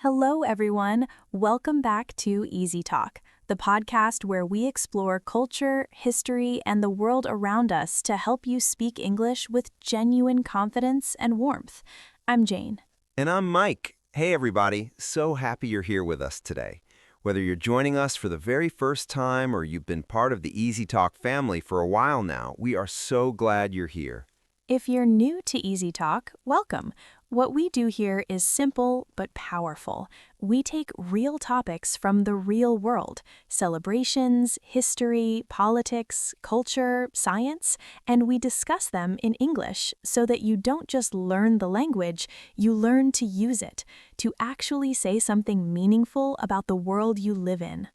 Hello, everyone. Welcome back to Easy Talk, the podcast where we explore culture, history, and the world around us to help you speak English with genuine confidence and warmth. I'm Jane. And I'm Mike. Hey, everybody. So happy you're here with us today. Whether you're joining us for the very first time or you've been part of the Easy Talk family for a while now, we are so glad you're here. If you're new to Easy Talk, welcome. What we do here is simple but powerful. We take real topics from the real world, celebrations, history, politics, culture, science, and we discuss them in English so that you don't just learn the language, you learn to use it, to actually say something meaningful about the world you live in.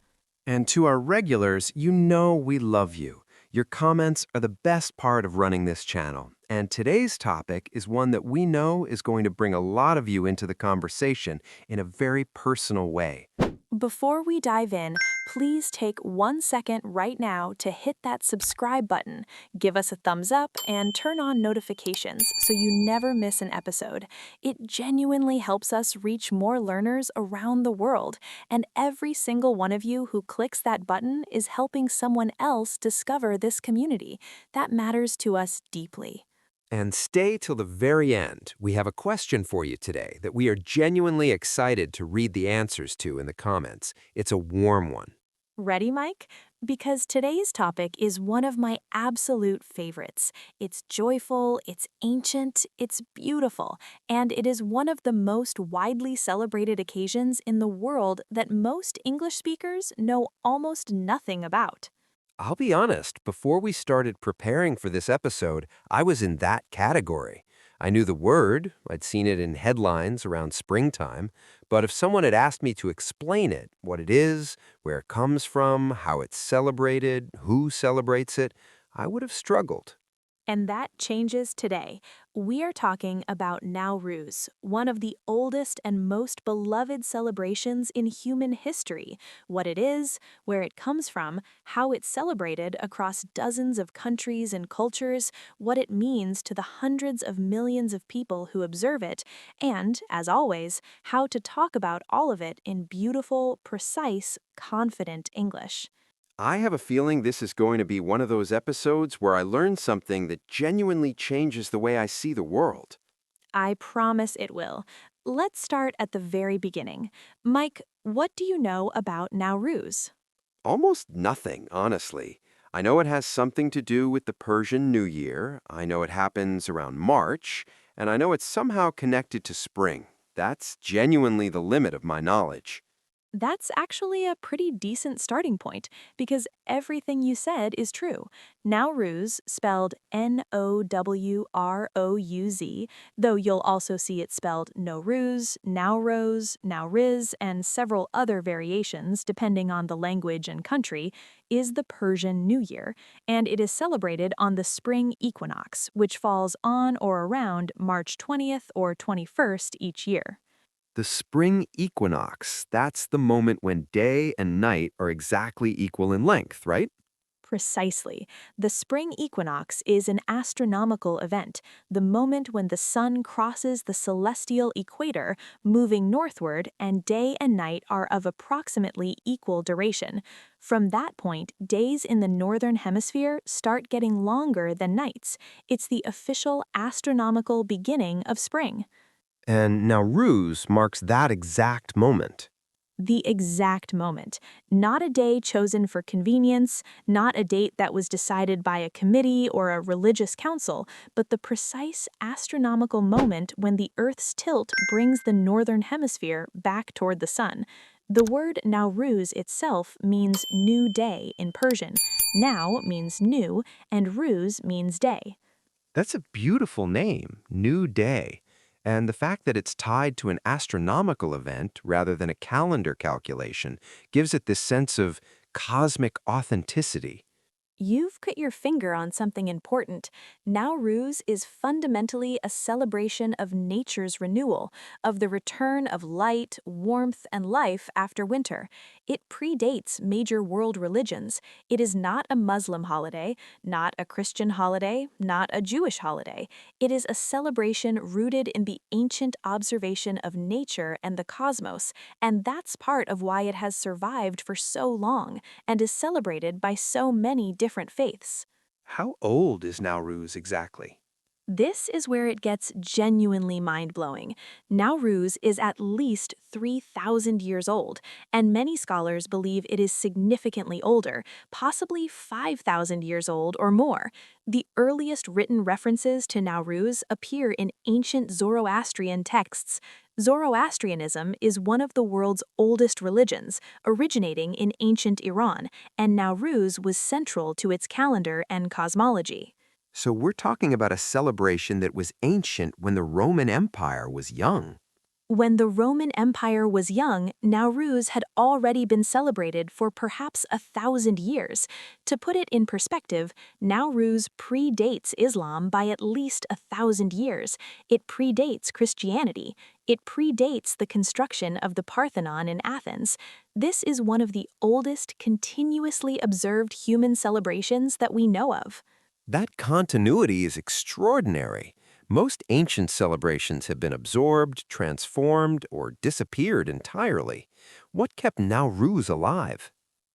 And to our regulars, you know we love you. Your comments are the best part of running this channel. And today's topic is one that we know is going to bring a lot of you into the conversation in a very personal way. Before we dive in, please take 1 second right now to hit that subscribe button, give us a thumbs up, and turn on notifications so you never miss an episode. It genuinely helps us reach more learners around the world, and every single one of you who clicks that button is helping someone else discover this community. That matters to us deeply. And stay till the very end. We have a question for you today that we are genuinely excited to read the answers to in the comments. It's a warm one. Ready, Mike? Because today's topic is one of my absolute favorites. It's joyful, it's ancient, it's beautiful, and it is one of the most widely celebrated occasions in the world that most English speakers know almost nothing about. I'll be honest, before we started preparing for this episode, I was in that category. I knew the word, I'd seen it in headlines around springtime, but if someone had asked me to explain it, what it is, where it comes from, how it's celebrated, who celebrates it, I would have struggled. And that changes today. We are talking about Nowruz, one of the oldest and most beloved celebrations in human history, what it is, where it comes from, how it's celebrated across dozens of countries and cultures, what it means to the hundreds of millions of people who observe it, and, as always, how to talk about all of it in beautiful, precise, confident English. I have a feeling this is going to be one of those episodes where I learn something that genuinely changes the way I see the world. I promise it will. Let's start at the very beginning. Mike, what do you know about Nowruz? Almost nothing, honestly. I know it has something to do with the Persian New Year, I know it happens around March, and I know it's somehow connected to spring. That's genuinely the limit of my knowledge. That's actually a pretty decent starting point, because everything you said is true. Nowruz, spelled Nowruz, though you'll also see it spelled Nowruz, Nowruz, Nowriz, and several other variations depending on the language and country, is the Persian New Year, and it is celebrated on the spring equinox, which falls on or around March 20th or 21st each year. The spring equinox, that's the moment when day and night are exactly equal in length, right? Precisely. The spring equinox is an astronomical event, the moment when the sun crosses the celestial equator, moving northward, and day and night are of approximately equal duration. From that point, days in the northern hemisphere start getting longer than nights. It's the official astronomical beginning of spring. And Nowruz marks that exact moment. The exact moment. Not a day chosen for convenience, not a date that was decided by a committee or a religious council, but the precise astronomical moment when the Earth's tilt brings the northern hemisphere back toward the sun. The word Nowruz itself means new day in Persian. Now means new, and Ruz means day. That's a beautiful name, New Day. And the fact that it's tied to an astronomical event rather than a calendar calculation gives it this sense of cosmic authenticity. You've put your finger on something important. Nowruz is fundamentally a celebration of nature's renewal, of the return of light, warmth, and life after winter. It predates major world religions. It is not a Muslim holiday, not a Christian holiday, not a Jewish holiday. It is a celebration rooted in the ancient observation of nature and the cosmos, and that's part of why it has survived for so long and is celebrated by so many different faiths. How old is Nowruz exactly? This is where it gets genuinely mind-blowing. Nowruz is at least 3,000 years old, and many scholars believe it is significantly older, possibly 5,000 years old or more. The earliest written references to Nowruz appear in ancient Zoroastrian texts. Zoroastrianism is one of the world's oldest religions, originating in ancient Iran, and Nowruz was central to its calendar and cosmology. So we're talking about a celebration that was ancient when the Roman Empire was young. When the Roman Empire was young, Nowruz had already been celebrated for perhaps 1,000 years. To put it in perspective, Nowruz predates Islam by at least 1,000 years. It predates Christianity. It predates the construction of the Parthenon in Athens. This is one of the oldest continuously observed human celebrations that we know of. That continuity is extraordinary. Most ancient celebrations have been absorbed, transformed, or disappeared entirely. What kept Nowruz alive?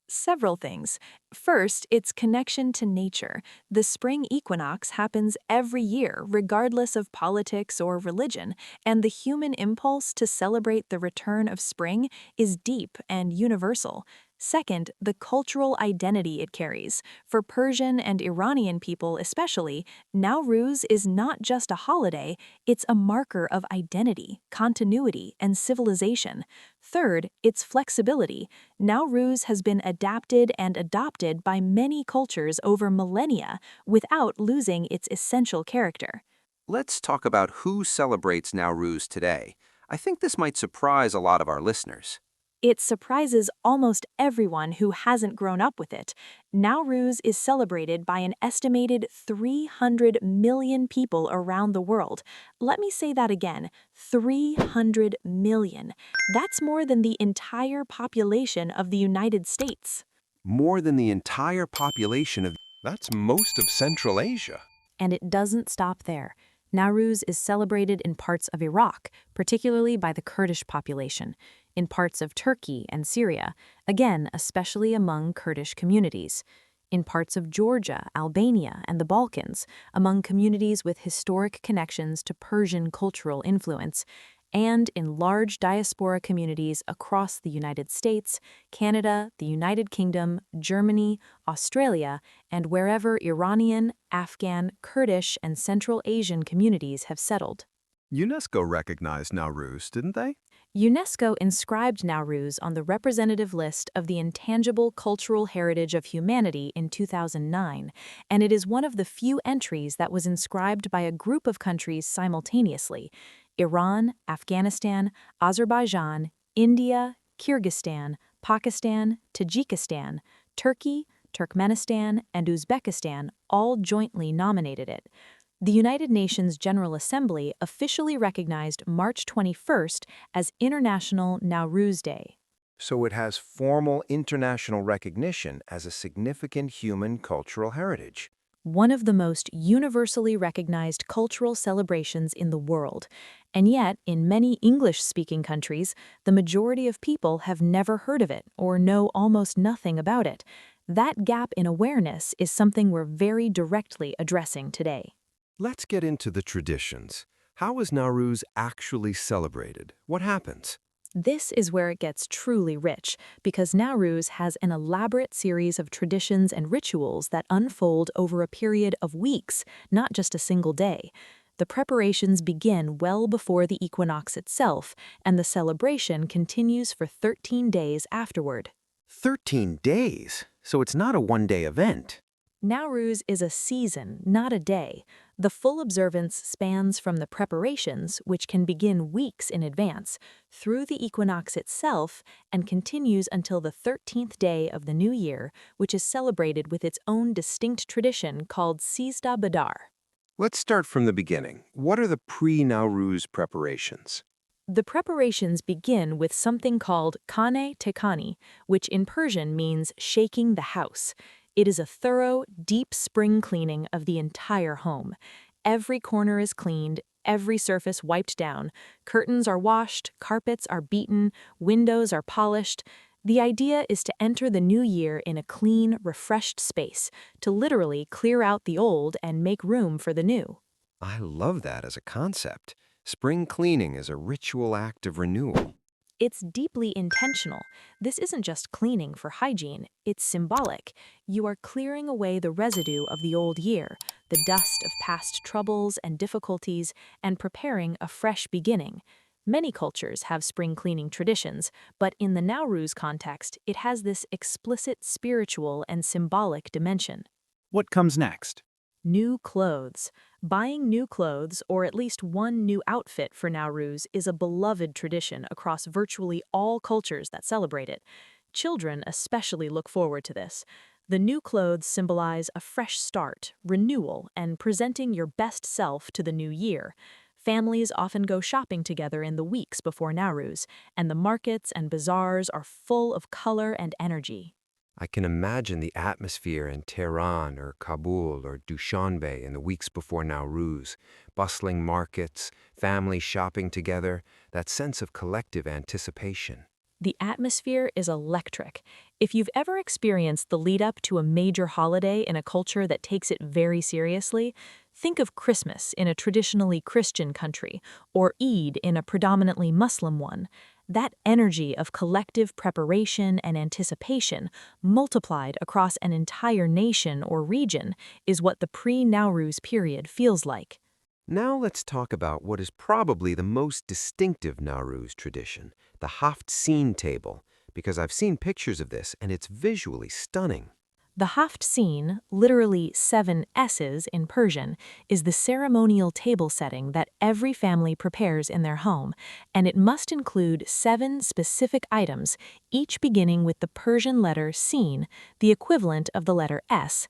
Several things. First, its connection to nature. The spring equinox happens every year, regardless of politics or religion, and the human impulse to celebrate the return of spring is deep and universal. Second, the cultural identity it carries. For Persian and Iranian people especially, Nowruz is not just a holiday, it's a marker of identity, continuity, and civilization. Third, its flexibility. Nowruz has been adapted and adopted by many cultures over millennia without losing its essential character. Let's talk about who celebrates Nowruz today. I think this might surprise a lot of our listeners. It surprises almost everyone who hasn't grown up with it. Nowruz is celebrated by an estimated 300 million people around the world. Let me say that again, 300 million. That's more than the entire population of the United States. More than the entire population of... That's most of Central Asia. And it doesn't stop there. Nowruz is celebrated in parts of Iraq, particularly by the Kurdish population, in parts of Turkey and Syria, again, especially among Kurdish communities, in parts of Georgia, Albania, and the Balkans, among communities with historic connections to Persian cultural influence, and in large diaspora communities across the United States, Canada, the United Kingdom, Germany, Australia, and wherever Iranian, Afghan, Kurdish, and Central Asian communities have settled. UNESCO recognized Nowruz, didn't they? UNESCO inscribed Nowruz on the representative list of the Intangible Cultural Heritage of Humanity in 2009, and it is one of the few entries that was inscribed by a group of countries simultaneously: Iran, Afghanistan, Azerbaijan, India, Kyrgyzstan, Pakistan, Tajikistan, Turkey, Turkmenistan, and Uzbekistan all jointly nominated it. The United Nations General Assembly officially recognized March 21st as International Nowruz Day. So it has formal international recognition as a significant human cultural heritage. One of the most universally recognized cultural celebrations in the world. And yet, in many English-speaking countries, the majority of people have never heard of it or know almost nothing about it. That gap in awareness is something we're very directly addressing today. Let's get into the traditions. How is Nowruz actually celebrated? What happens? This is where it gets truly rich, because Nowruz has an elaborate series of traditions and rituals that unfold over a period of weeks, not just a single day. The preparations begin well before the equinox itself, and the celebration continues for 13 days afterward. 13 days? So it's not a one-day event. Nowruz is a season, not a day. The full observance spans from the preparations, which can begin weeks in advance, through the equinox itself and continues until the 13th day of the new year, which is celebrated with its own distinct tradition called Sizdah Bedar. Let's start from the beginning. What are the pre-Nowruz preparations? The preparations begin with something called kane tekani, which in Persian means shaking the house. It is a thorough, deep spring cleaning of the entire home. Every corner is cleaned, every surface wiped down, curtains are washed, carpets are beaten, windows are polished. The idea is to enter the new year in a clean, refreshed space, to literally clear out the old and make room for the new. I love that as a concept. Spring cleaning is a ritual act of renewal. It's deeply intentional. This isn't just cleaning for hygiene, it's symbolic. You are clearing away the residue of the old year, the dust of past troubles and difficulties, and preparing a fresh beginning. Many cultures have spring cleaning traditions, but in the Nowruz context, it has this explicit spiritual and symbolic dimension. What comes next? New clothes. Buying new clothes, or at least one new outfit for Nowruz, is a beloved tradition across virtually all cultures that celebrate it. Children especially look forward to this. The new clothes symbolize a fresh start, renewal, and presenting your best self to the new year. Families often go shopping together in the weeks before Nowruz, and the markets and bazaars are full of color and energy. I can imagine the atmosphere in Tehran or Kabul or Dushanbe in the weeks before Nowruz, bustling markets, families shopping together, that sense of collective anticipation. The atmosphere is electric. If you've ever experienced the lead-up to a major holiday in a culture that takes it very seriously, think of Christmas in a traditionally Christian country, or Eid in a predominantly Muslim one. That energy of collective preparation and anticipation, multiplied across an entire nation or region, is what the pre-Nowruz period feels like. Now let's talk about what is probably the most distinctive Nowruz tradition, the Haft-Sin table, because I've seen pictures of this and it's visually stunning. The Haft-Sin, literally 7 S's in Persian, is the ceremonial table setting that every family prepares in their home, and it must include 7 specific items, each beginning with the Persian letter sin, the equivalent of the letter S.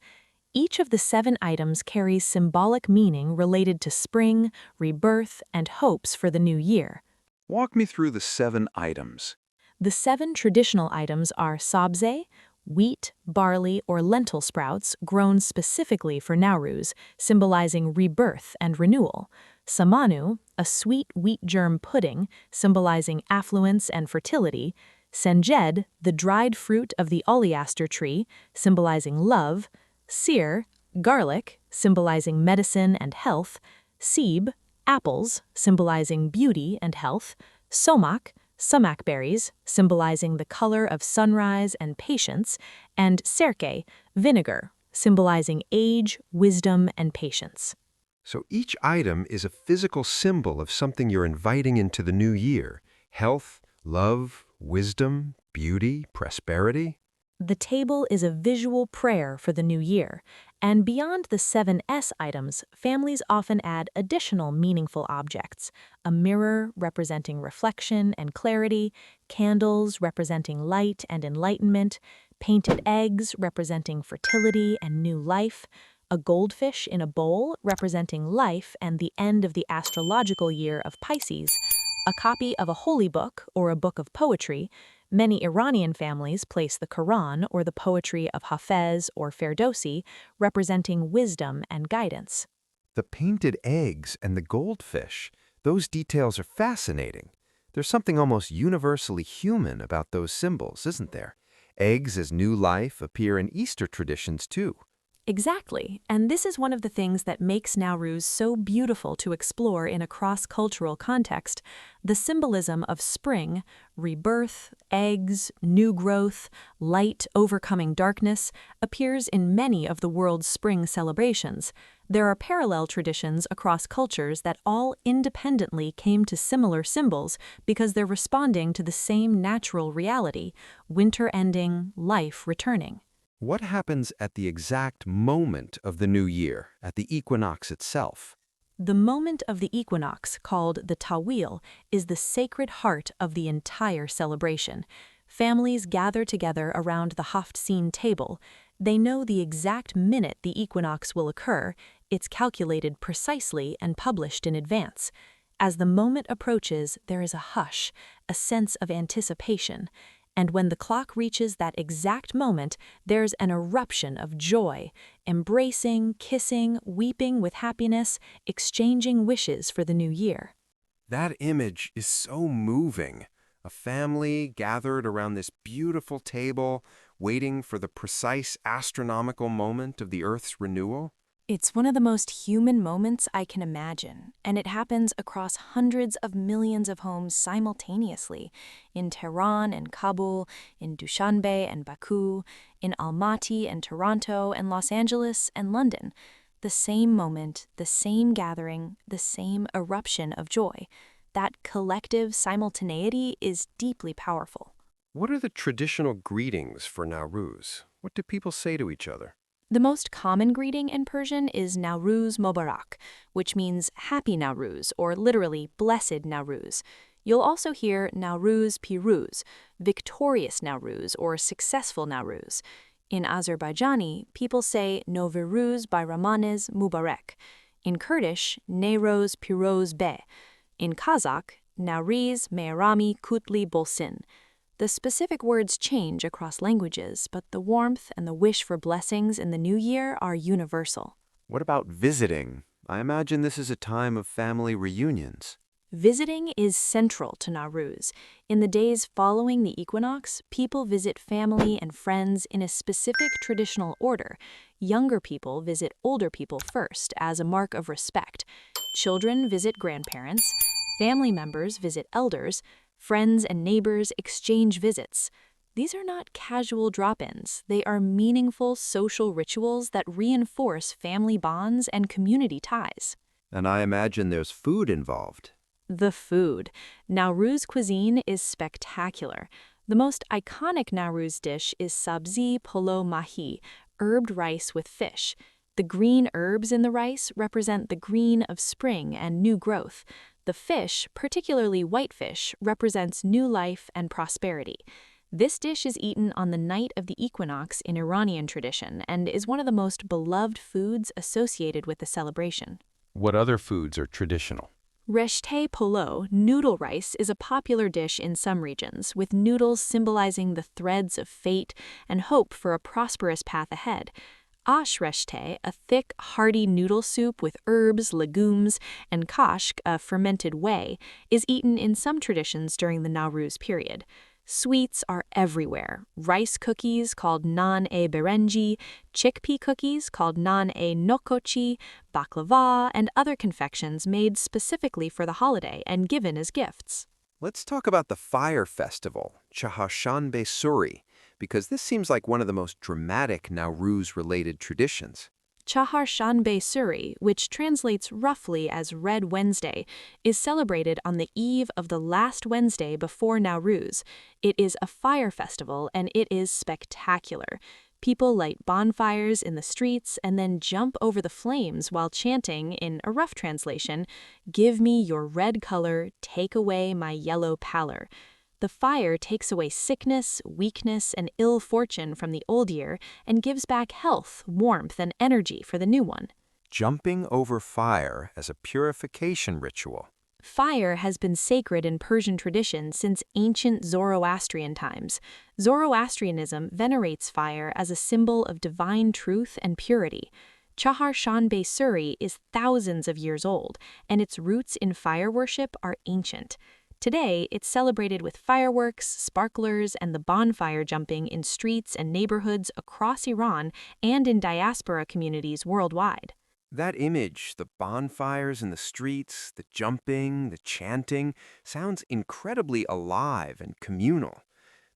Each of the 7 items carries symbolic meaning related to spring, rebirth, and hopes for the new year. Walk me through the 7 items. The 7 traditional items are sabze, wheat, barley, or lentil sprouts grown specifically for Nowruz, symbolizing rebirth and renewal. Samanu, a sweet wheat germ pudding, symbolizing affluence and fertility. Senjed, the dried fruit of the oleaster tree, symbolizing love. Seer, garlic, symbolizing medicine and health. Sib, apples, symbolizing beauty and health. Somak, sumac berries, symbolizing the color of sunrise and patience, and serke, vinegar, symbolizing age, wisdom, and patience. So each item is a physical symbol of something you're inviting into the new year: health, love, wisdom, beauty, prosperity. The table is a visual prayer for the new year, and beyond the 7 S items, families often add additional meaningful objects: a mirror representing reflection and clarity, candles representing light and enlightenment, painted eggs representing fertility and new life, a goldfish in a bowl representing life and the end of the astrological year of Pisces, a copy of a holy book or a book of poetry. Many Iranian families place the Quran or the poetry of Hafez or Ferdowsi, representing wisdom and guidance. The painted eggs and the goldfish, those details are fascinating. There's something almost universally human about those symbols, isn't there? Eggs as new life appear in Easter traditions too. Exactly, and this is one of the things that makes Nowruz so beautiful to explore in a cross-cultural context. The symbolism of spring, rebirth, eggs, new growth, light overcoming darkness appears in many of the world's spring celebrations. There are parallel traditions across cultures that all independently came to similar symbols because they're responding to the same natural reality: winter ending, life returning. What happens at the exact moment of the new year, at the equinox itself? The moment of the equinox, called the Tawil, is the sacred heart of the entire celebration. Families gather together around the Haft-Sin table. They know the exact minute the equinox will occur. It's calculated precisely and published in advance. As the moment approaches, there is a hush, a sense of anticipation. And when the clock reaches that exact moment, there's an eruption of joy, embracing, kissing, weeping with happiness, exchanging wishes for the new year. That image is so moving. A family gathered around this beautiful table, waiting for the precise astronomical moment of the Earth's renewal. It's one of the most human moments I can imagine, and it happens across hundreds of millions of homes simultaneously, in Tehran and Kabul, in Dushanbe and Baku, in Almaty and Toronto and Los Angeles and London. The same moment, the same gathering, the same eruption of joy. That collective simultaneity is deeply powerful. What are the traditional greetings for Nowruz? What do people say to each other? The most common greeting in Persian is Nowruz Mobarak, which means Happy Nowruz, or literally Blessed Nowruz. You'll also hear Nowruz Piruz, Victorious Nowruz, or Successful Nowruz. In Azerbaijani, people say Novruz Bayramanez Mubarek. In Kurdish, Nowruz Piroz Be. In Kazakh, Nowriz Mehrami Kutli Bolsin. The specific words change across languages, but the warmth and the wish for blessings in the new year are universal. What about visiting? I imagine this is a time of family reunions. Visiting is central to Nowruz. In the days following the equinox, people visit family and friends in a specific traditional order. Younger people visit older people first as a mark of respect. Children visit grandparents. Family members visit elders. Friends and neighbors exchange visits. These are not casual drop-ins. They are meaningful social rituals that reinforce family bonds and community ties. And I imagine there's food involved. The food. Nowruz cuisine is spectacular. The most iconic Nowruz dish is sabzi polo mahi, herbed rice with fish. The green herbs in the rice represent the green of spring and new growth. The fish, particularly whitefish, represents new life and prosperity. This dish is eaten on the night of the equinox in Iranian tradition and is one of the most beloved foods associated with the celebration. What other foods are traditional? Reshteh polo, noodle rice, is a popular dish in some regions, with noodles symbolizing the threads of fate and hope for a prosperous path ahead. Ash reshteh, a thick, hearty noodle soup with herbs, legumes, and kashk, a fermented whey, is eaten in some traditions during the Nowruz period. Sweets are everywhere. Rice cookies called nan-e-berenji, chickpea cookies called nan-e-nokochi, baklava, and other confections made specifically for the holiday and given as gifts. Let's talk about the fire festival, Chaharshanbe Suri, because this seems like one of the most dramatic Nowruz-related traditions. Chaharshanbe Suri, which translates roughly as Red Wednesday, is celebrated on the eve of the last Wednesday before Nowruz. It is a fire festival and it is spectacular. People light bonfires in the streets and then jump over the flames while chanting, in a rough translation, "Give me your red color, take away my yellow pallor." The fire takes away sickness, weakness, and ill fortune from the old year and gives back health, warmth, and energy for the new one. Jumping over fire as a purification ritual. Fire has been sacred in Persian tradition since ancient Zoroastrian times. Zoroastrianism venerates fire as a symbol of divine truth and purity. Chaharshanbe Suri is thousands of years old, and its roots in fire worship are ancient. Today, it's celebrated with fireworks, sparklers, and the bonfire jumping in streets and neighborhoods across Iran and in diaspora communities worldwide. That image, the bonfires in the streets, the jumping, the chanting, sounds incredibly alive and communal.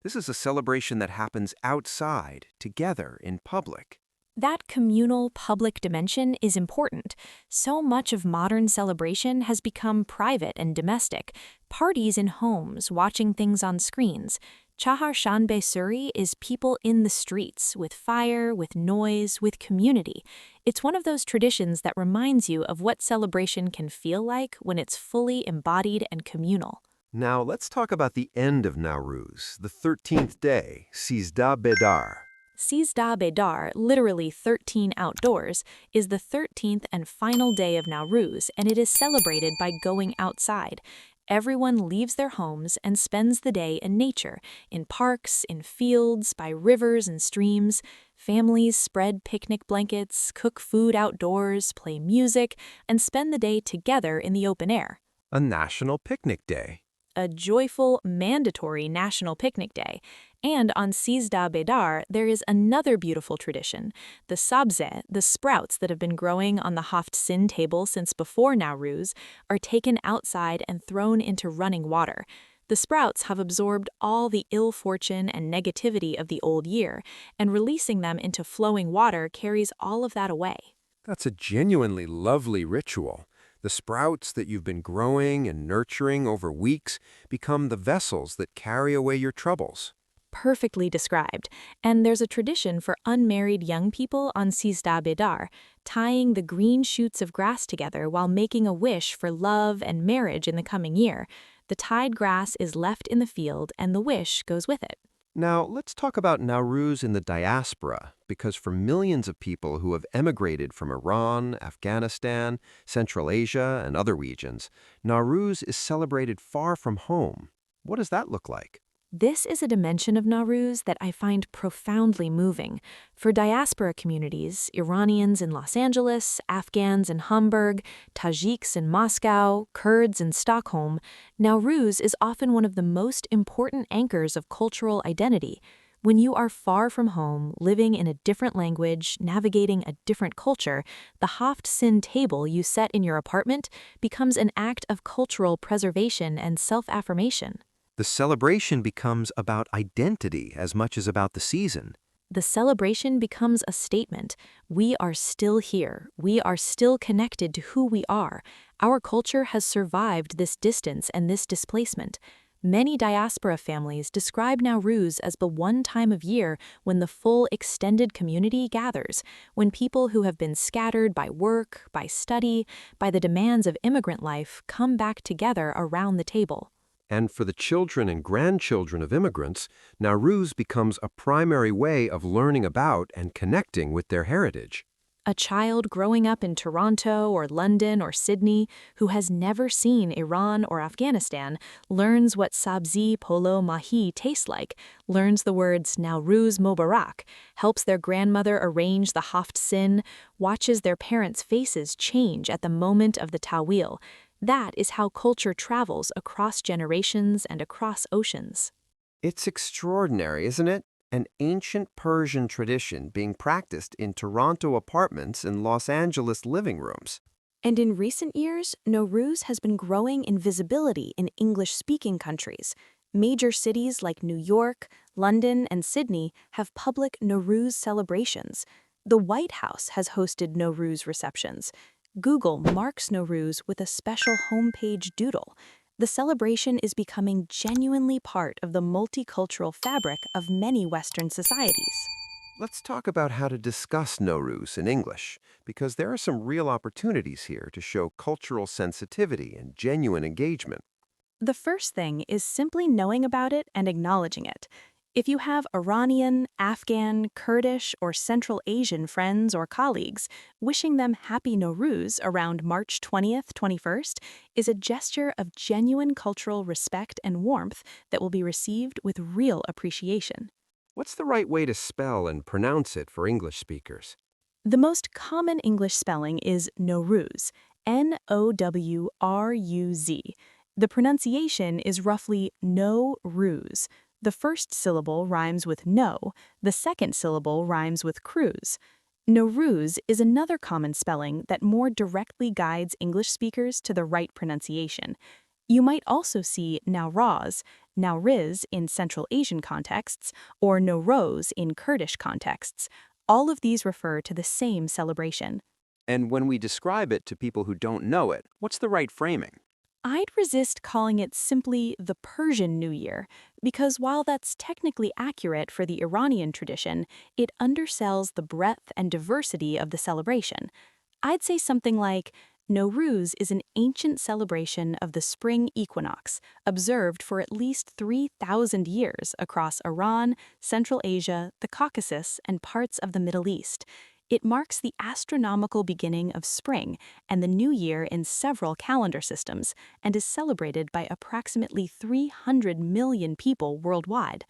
This is a celebration that happens outside, together, in public. That communal, public dimension is important. So much of modern celebration has become private and domestic. Parties in homes, watching things on screens. Chaharshanbe Suri is people in the streets, with fire, with noise, with community. It's one of those traditions that reminds you of what celebration can feel like when it's fully embodied and communal. Now, let's talk about the end of Nowruz, the 13th day, Sizdah Bedar. Sizdah Bedar, literally 13 outdoors, is the 13th and final day of Nowruz, and it is celebrated by going outside. Everyone leaves their homes and spends the day in nature, in parks, in fields, by rivers and streams. Families spread picnic blankets, cook food outdoors, play music, and spend the day together in the open air. A national picnic day. A joyful, mandatory national picnic day. And on Sizdah Bedar, there is another beautiful tradition. The sabze, the sprouts that have been growing on the Haft-Sin table since before Nowruz, are taken outside and thrown into running water. The sprouts have absorbed all the ill fortune and negativity of the old year, and releasing them into flowing water carries all of that away. That's a genuinely lovely ritual. The sprouts that you've been growing and nurturing over weeks become the vessels that carry away your troubles. Perfectly described. And there's a tradition for unmarried young people on Sizdah Bedar, tying the green shoots of grass together while making a wish for love and marriage in the coming year. The tied grass is left in the field and the wish goes with it. Now, let's talk about Nowruz in the diaspora, because for millions of people who have emigrated from Iran, Afghanistan, Central Asia, and other regions, Nowruz is celebrated far from home. What does that look like? This is a dimension of Nowruz that I find profoundly moving. For diaspora communities, Iranians in Los Angeles, Afghans in Hamburg, Tajiks in Moscow, Kurds in Stockholm, Nowruz is often one of the most important anchors of cultural identity. When you are far from home, living in a different language, navigating a different culture, the Haft-Sin table you set in your apartment becomes an act of cultural preservation and self-affirmation. The celebration becomes about identity as much as about the season. The celebration becomes a statement. We are still here. We are still connected to who we are. Our culture has survived this distance and this displacement. Many diaspora families describe Nowruz as the one time of year when the full extended community gathers, when people who have been scattered by work, by study, by the demands of immigrant life come back together around the table. And for the children and grandchildren of immigrants, Nowruz becomes a primary way of learning about and connecting with their heritage. A child growing up in Toronto or London or Sydney who has never seen Iran or Afghanistan learns what sabzi polo mahi tastes like, learns the words Nowruz Mubarak, helps their grandmother arrange the Haft-Sin, watches their parents' faces change at the moment of the tawil. That is how culture travels across generations and across oceans. It's extraordinary, isn't it? An ancient Persian tradition being practiced in Toronto apartments and Los Angeles living rooms. And in recent years, Nowruz has been growing in visibility in English-speaking countries. Major cities like New York, London, and Sydney have public Nowruz celebrations. The White House has hosted Nowruz receptions. Google marks Nowruz with a special homepage doodle. The celebration is becoming genuinely part of the multicultural fabric of many Western societies. Let's talk about how to discuss Nowruz in English, because there are some real opportunities here to show cultural sensitivity and genuine engagement. The first thing is simply knowing about it and acknowledging it. If you have Iranian, Afghan, Kurdish, or Central Asian friends or colleagues, wishing them Happy Nowruz around March 20th, 21st is a gesture of genuine cultural respect and warmth that will be received with real appreciation. What's the right way to spell and pronounce it for English speakers? The most common English spelling is Nowruz, Nowruz. The pronunciation is roughly no-ruz. The first syllable rhymes with no, the second syllable rhymes with cruise. Nowruz is another common spelling that more directly guides English speakers to the right pronunciation. You might also see Nowruz, Nowriz in Central Asian contexts, or Nowroz in Kurdish contexts. All of these refer to the same celebration. And when we describe it to people who don't know it, what's the right framing? I'd resist calling it simply the Persian New Year, because while that's technically accurate for the Iranian tradition, it undersells the breadth and diversity of the celebration. I'd say something like, Nowruz is an ancient celebration of the spring equinox, observed for at least 3,000 years across Iran, Central Asia, the Caucasus, and parts of the Middle East. It marks the astronomical beginning of spring and the new year in several calendar systems, and is celebrated by approximately 300 million people worldwide.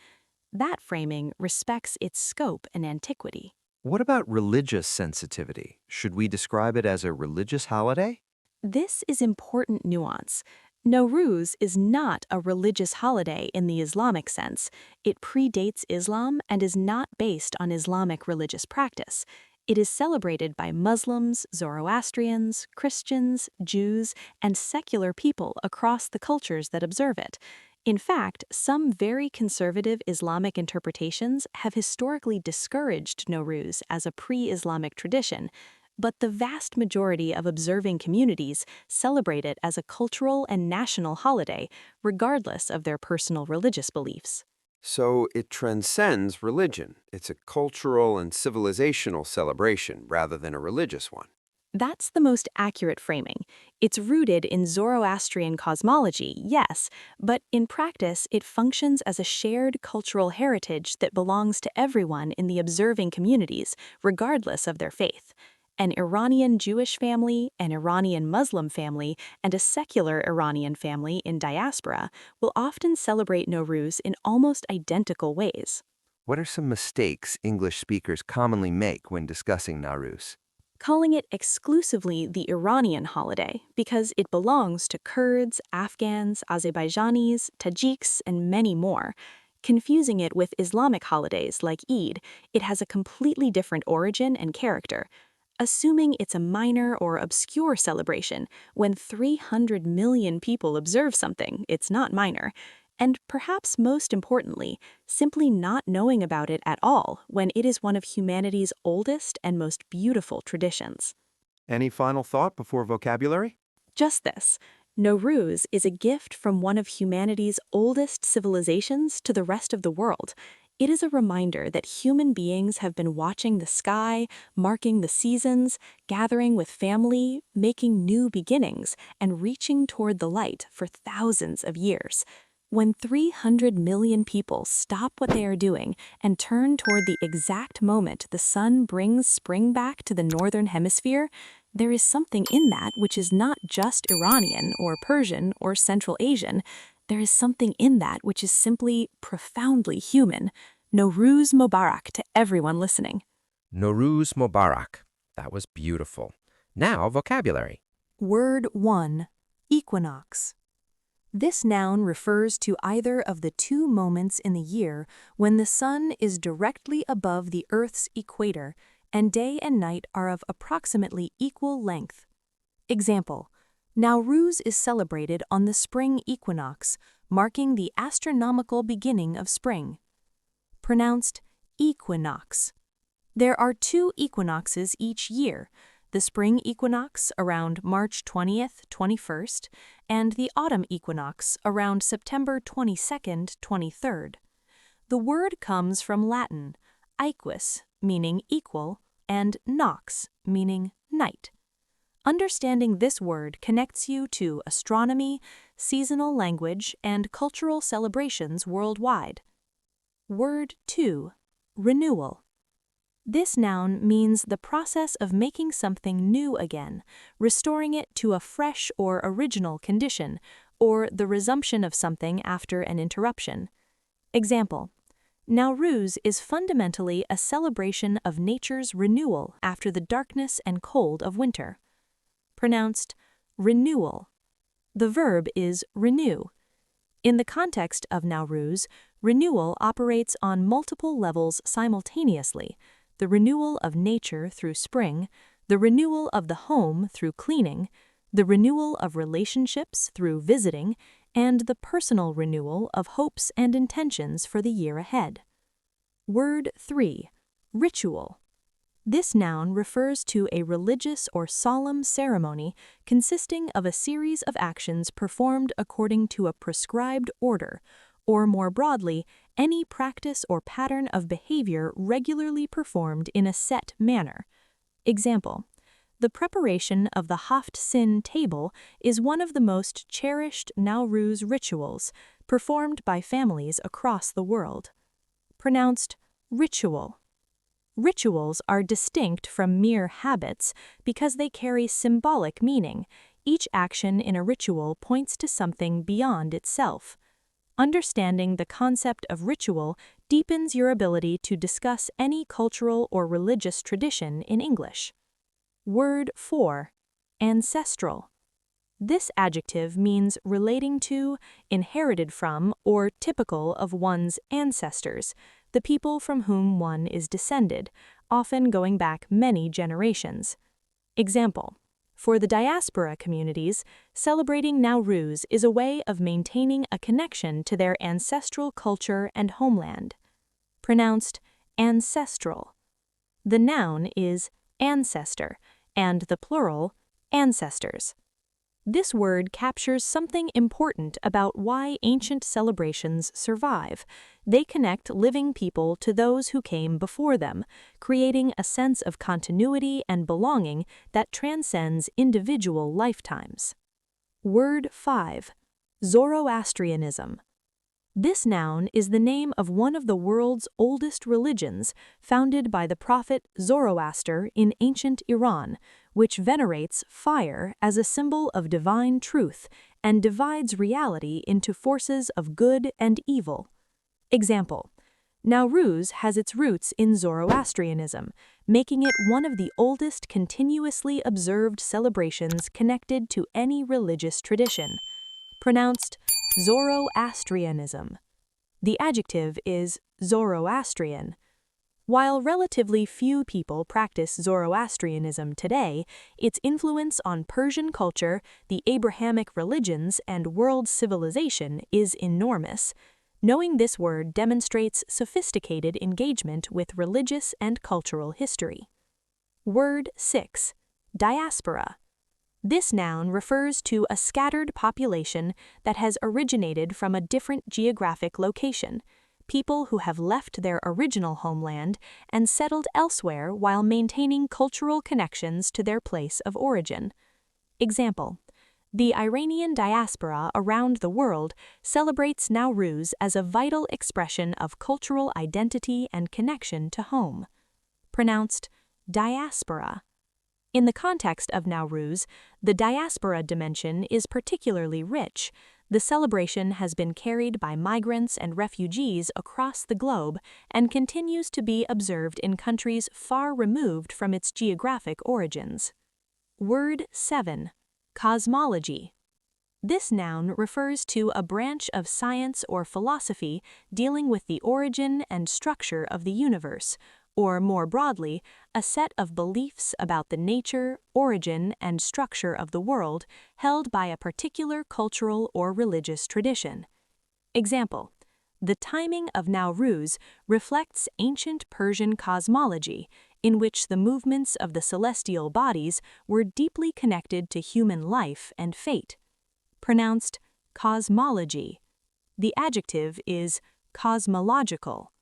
That framing respects its scope and antiquity. What about religious sensitivity? Should we describe it as a religious holiday? This is important nuance. Nowruz is not a religious holiday in the Islamic sense. It predates Islam and is not based on Islamic religious practice. It is celebrated by Muslims, Zoroastrians, Christians, Jews, and secular people across the cultures that observe it. In fact, some very conservative Islamic interpretations have historically discouraged Nowruz as a pre-Islamic tradition, but the vast majority of observing communities celebrate it as a cultural and national holiday, regardless of their personal religious beliefs. So it transcends religion. It's a cultural and civilizational celebration rather than a religious one. That's the most accurate framing. It's rooted in Zoroastrian cosmology, yes, but in practice it functions as a shared cultural heritage that belongs to everyone in the observing communities, regardless of their faith. An Iranian Jewish family, an Iranian Muslim family, and a secular Iranian family in diaspora will often celebrate Nowruz in almost identical ways. What are some mistakes English speakers commonly make when discussing Nowruz? Calling it exclusively the Iranian holiday because it belongs to Kurds, Afghans, Azerbaijanis, Tajiks, and many more. Confusing it with Islamic holidays like Eid, it has a completely different origin and character. Assuming it's a minor or obscure celebration, when 300 million people observe something, it's not minor. And perhaps most importantly, simply not knowing about it at all when it is one of humanity's oldest and most beautiful traditions. Any final thought before vocabulary? Just this. Nowruz is a gift from one of humanity's oldest civilizations to the rest of the world. It is a reminder that human beings have been watching the sky, marking the seasons, gathering with family, making new beginnings, and reaching toward the light for thousands of years. When 300 million people stop what they are doing and turn toward the exact moment the sun brings spring back to the northern hemisphere, there is something in that which is not just Iranian or Persian or Central Asian. There is something in that which is simply profoundly human. Nowruz Mubarak to everyone listening. Nowruz Mubarak. That was beautiful. Now, vocabulary. Word 1. Equinox. This noun refers to either of the two moments in the year when the sun is directly above the Earth's equator and day and night are of approximately equal length. Example: Nowruz is celebrated on the spring equinox, marking the astronomical beginning of spring. Pronounced equinox. There are two equinoxes each year, the spring equinox around March 20th, 21st, and the autumn equinox around September 22nd, 23rd. The word comes from Latin, aequus, meaning equal, and nox, meaning night. Understanding this word connects you to astronomy, seasonal language, and cultural celebrations worldwide. Word 2. Renewal. This noun means the process of making something new again, restoring it to a fresh or original condition, or the resumption of something after an interruption. Example: Nowruz is fundamentally a celebration of nature's renewal after the darkness and cold of winter. Pronounced renewal. The verb is renew. In the context of Nowruz, renewal operates on multiple levels simultaneously: the renewal of nature through spring, the renewal of the home through cleaning, the renewal of relationships through visiting, and the personal renewal of hopes and intentions for the year ahead. Word 3. Ritual. This noun refers to a religious or solemn ceremony consisting of a series of actions performed according to a prescribed order, or more broadly, any practice or pattern of behavior regularly performed in a set manner. Example: the preparation of the Haft-Sin table is one of the most cherished Nowruz rituals performed by families across the world. Pronounced ritual. Rituals are distinct from mere habits because they carry symbolic meaning. Each action in a ritual points to something beyond itself. Understanding the concept of ritual deepens your ability to discuss any cultural or religious tradition in English. Word 4. Ancestral. This adjective means relating to, inherited from, or typical of one's ancestors, the people from whom one is descended, often going back many generations. Example: for the diaspora communities, celebrating Nowruz is a way of maintaining a connection to their ancestral culture and homeland. Pronounced ancestral. The noun is ancestor, and the plural, ancestors. This word captures something important about why ancient celebrations survive. They connect living people to those who came before them, creating a sense of continuity and belonging that transcends individual lifetimes. Word 5. Zoroastrianism. This noun is the name of one of the world's oldest religions, founded by the prophet Zoroaster in ancient Iran, which venerates fire as a symbol of divine truth and divides reality into forces of good and evil. Example: Nowruz has its roots in Zoroastrianism, making it one of the oldest continuously observed celebrations connected to any religious tradition. Pronounced Zoroastrianism. The adjective is Zoroastrian. While relatively few people practice Zoroastrianism today, its influence on Persian culture, the Abrahamic religions, and world civilization is enormous. Knowing this word demonstrates sophisticated engagement with religious and cultural history. Word 6. Diaspora. This noun refers to a scattered population that has originated from a different geographic location, people who have left their original homeland and settled elsewhere while maintaining cultural connections to their place of origin. Example: the Iranian diaspora around the world celebrates Nowruz as a vital expression of cultural identity and connection to home. Pronounced diaspora. In the context of Nowruz, the diaspora dimension is particularly rich. The celebration has been carried by migrants and refugees across the globe and continues to be observed in countries far removed from its geographic origins. Word 7. Cosmology. This noun refers to a branch of science or philosophy dealing with the origin and structure of the universe, or more broadly, a set of beliefs about the nature, origin, and structure of the world held by a particular cultural or religious tradition. Example: the timing of Nowruz reflects ancient Persian cosmology, in which the movements of the celestial bodies were deeply connected to human life and fate. Pronounced cosmology. The adjective is cosmological.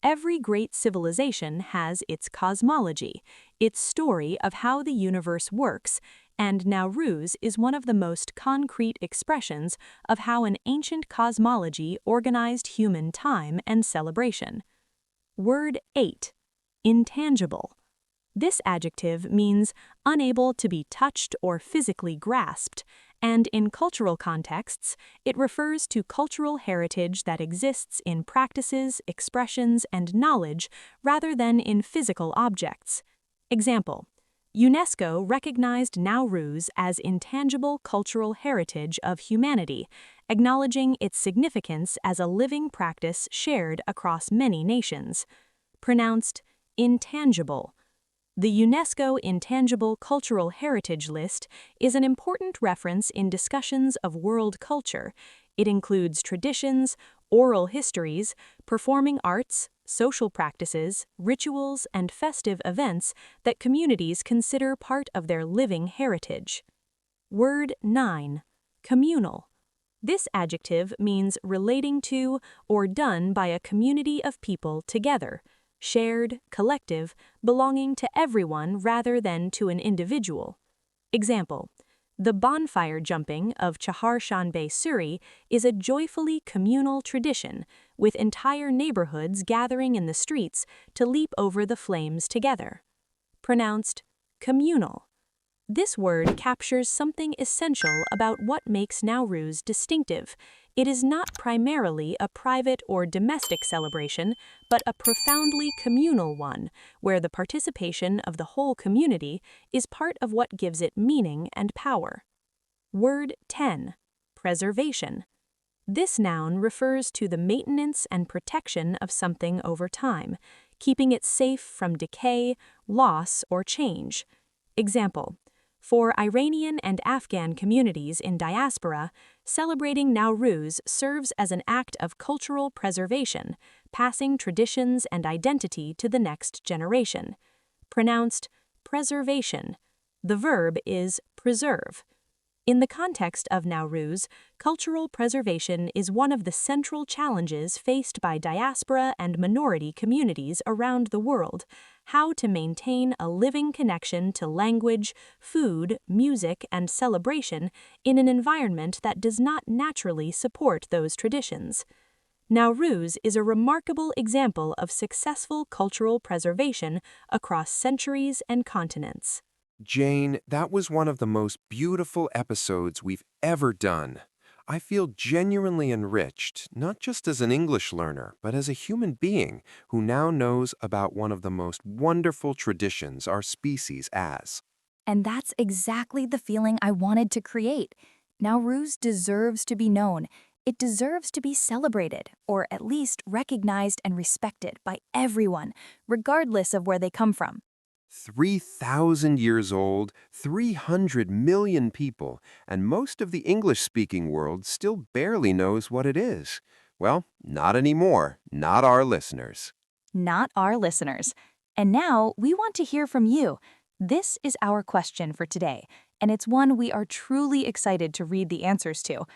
Every great civilization has its cosmology, its story of how the universe works, and Nowruz is one of the most concrete expressions of how an ancient cosmology organized human time and celebration. Word 8. Intangible. This adjective means unable to be touched or physically grasped, and in cultural contexts, it refers to cultural heritage that exists in practices, expressions, and knowledge rather than in physical objects. Example: UNESCO recognized Nowruz as intangible cultural heritage of humanity, acknowledging its significance as a living practice shared across many nations. Pronounced intangible. The UNESCO Intangible Cultural Heritage List is an important reference in discussions of world culture. It includes traditions, oral histories, performing arts, social practices, rituals, and festive events that communities consider part of their living heritage. Word 9. Communal. This adjective means relating to or done by a community of people together, shared, collective, belonging to everyone rather than to an individual. Example: the bonfire jumping of Chaharshanbe Suri is a joyfully communal tradition, with entire neighborhoods gathering in the streets to leap over the flames together. Pronounced communal. This word captures something essential about what makes Nowruz distinctive. It is not primarily a private or domestic celebration, but a profoundly communal one, where the participation of the whole community is part of what gives it meaning and power. Word 10. Preservation. This noun refers to the maintenance and protection of something over time, keeping it safe from decay, loss, or change. Example: for Iranian and Afghan communities in diaspora, celebrating Nowruz serves as an act of cultural preservation, passing traditions and identity to the next generation. Pronounced preservation. The verb is preserve. In the context of Nowruz, cultural preservation is one of the central challenges faced by diaspora and minority communities around the world. How to maintain a living connection to language, food, music, and celebration in an environment that does not naturally support those traditions. Nowruz is a remarkable example of successful cultural preservation across centuries and continents. Jane, that was one of the most beautiful episodes we've ever done. I feel genuinely enriched, not just as an English learner, but as a human being who now knows about one of the most wonderful traditions our species has. And that's exactly the feeling I wanted to create. Nowruz deserves to be known. It deserves to be celebrated, or at least recognized and respected by everyone, regardless of where they come from. 3,000 years old, 300 million people, and most of the English-speaking world still barely knows what it is. Well, not anymore, not our listeners. Not our listeners. And now we want to hear from you. This is our question for today, and it's one we are truly excited to read the answers to.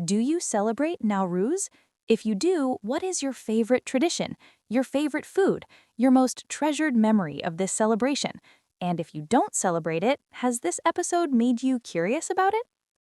Do you celebrate Nowruz? If you do, what is your favorite tradition, your favorite food, your most treasured memory of this celebration? And if you don't celebrate it, has this episode made you curious about it?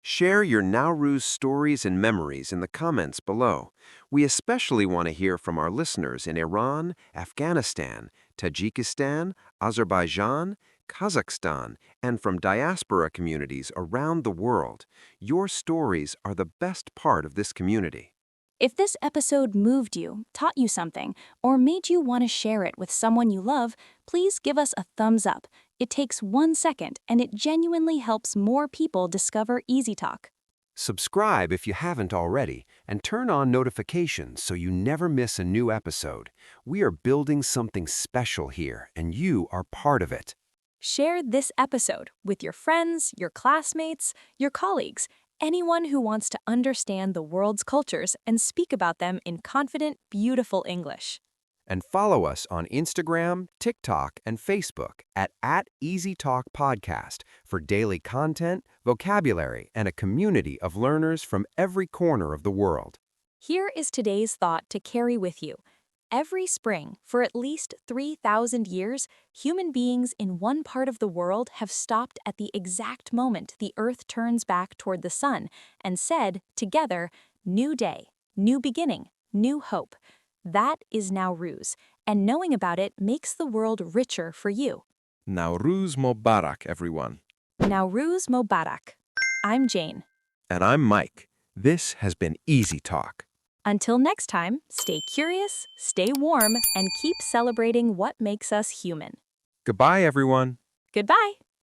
Share your Nowruz stories and memories in the comments below. We especially want to hear from our listeners in Iran, Afghanistan, Tajikistan, Azerbaijan, Kazakhstan, and from diaspora communities around the world. Your stories are the best part of this community. If this episode moved you, taught you something, or made you want to share it with someone you love, please give us a thumbs up. It takes 1 second, and it genuinely helps more people discover Easy Talk. Subscribe if you haven't already, and turn on notifications so you never miss a new episode. We are building something special here, and you are part of it. Share this episode with your friends, your classmates, your colleagues, anyone who wants to understand the world's cultures and speak about them in confident, beautiful English. And follow us on Instagram, TikTok, and Facebook at @EasyTalkPodcast for daily content, vocabulary, and a community of learners from every corner of the world. Here is today's thought to carry with you. Every spring, for at least 3,000 years, human beings in one part of the world have stopped at the exact moment the Earth turns back toward the sun and said, together, "New day, new beginning, new hope." That is Nowruz, and knowing about it makes the world richer for you. Nowruz Mubarak, everyone. Nowruz Mubarak. I'm Jane. And I'm Mike. This has been Easy Talk. Until next time, stay curious, stay warm, and keep celebrating what makes us human. Goodbye, everyone. Goodbye.